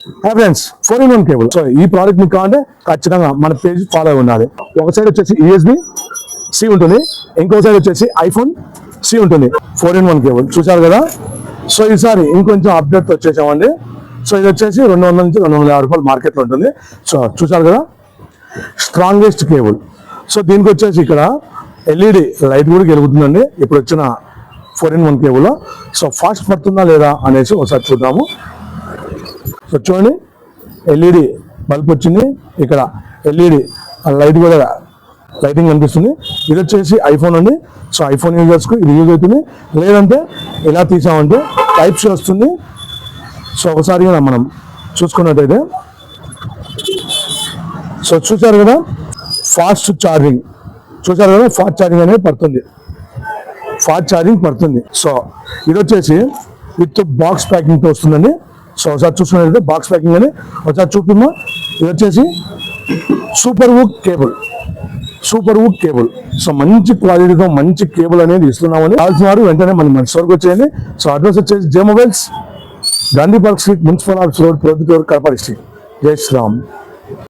Hi friends 4-in-1 cable. So ఈ product మీకు కావాలంటే ఖచ్చితంగా మన పేజ్ ఫాలో ఉండాలి. ఒక సైడ్ వచ్చేసి USB C ఉంటుంది, ఇంకో సైడ్ వచ్చేసి iPhone C ఉంటుంది. 4-in-1 కేబుల్ చూసారు కదా. సో ఈసారి ఇంకొంచెం అప్డేట్ వచ్చేసామండి. సో ఇది వచ్చేసి 200 నుంచి 250 రూపాయలు మార్కెట్లో ఉంటుంది. సో చూసారు కదా, స్ట్రాంగెస్ట్ కేబుల్. సో దీనికి వచ్చేసి ఇక్కడ LED లైట్ కూడా వెలుగుతుందండి ఇప్పుడు వచ్చిన 4-in-1 కేబుల్. సో ఫాస్ట్ పడుతుందా లేదా అనేసి ఒకసారి చూద్దాము. సో చూడండి, LED బల్బ్ వచ్చింది, ఇక్కడ LED లైట్ కూడా లైటింగ్ కనిపిస్తుంది. ఇది వచ్చేసి iPhone అండి. సో iPhone యూజర్స్కు ఇది యూజ్ అవుతుంది. లేదంటే ఇలా తీసామంటే టైప్స్ వస్తుంది. సో ఒకసారి మనం చూసుకున్నట్టయితే సో చూసారు కదా, ఫాస్ట్ ఛార్జింగ్ అనేది పడుతుంది, ఫాస్ట్ ఛార్జింగ్ పడుతుంది. సో ఇది వచ్చేసి విత్ బాక్స్ ప్యాకింగ్తో వస్తుందండి. సో ఒకసారి చూసుకున్నట్లయితే బాక్స్ ప్యాకింగ్ అని ఒకసారి చూపుతున్నా. ఇది వచ్చేసి సూపర్ వుడ్ కేబుల్. సో మంచి క్వాలిటీతో మంచి కేబుల్ అనేది ఇస్తున్నామని కావాల్సిన వారు వెంటనే మన స్టోర్కి వచ్చేయండి. సో అడ్రస్ వచ్చేసి J mobiles, Gandhi park street, municipal office road, Proddatur, Kadapa district. Jai Sriram.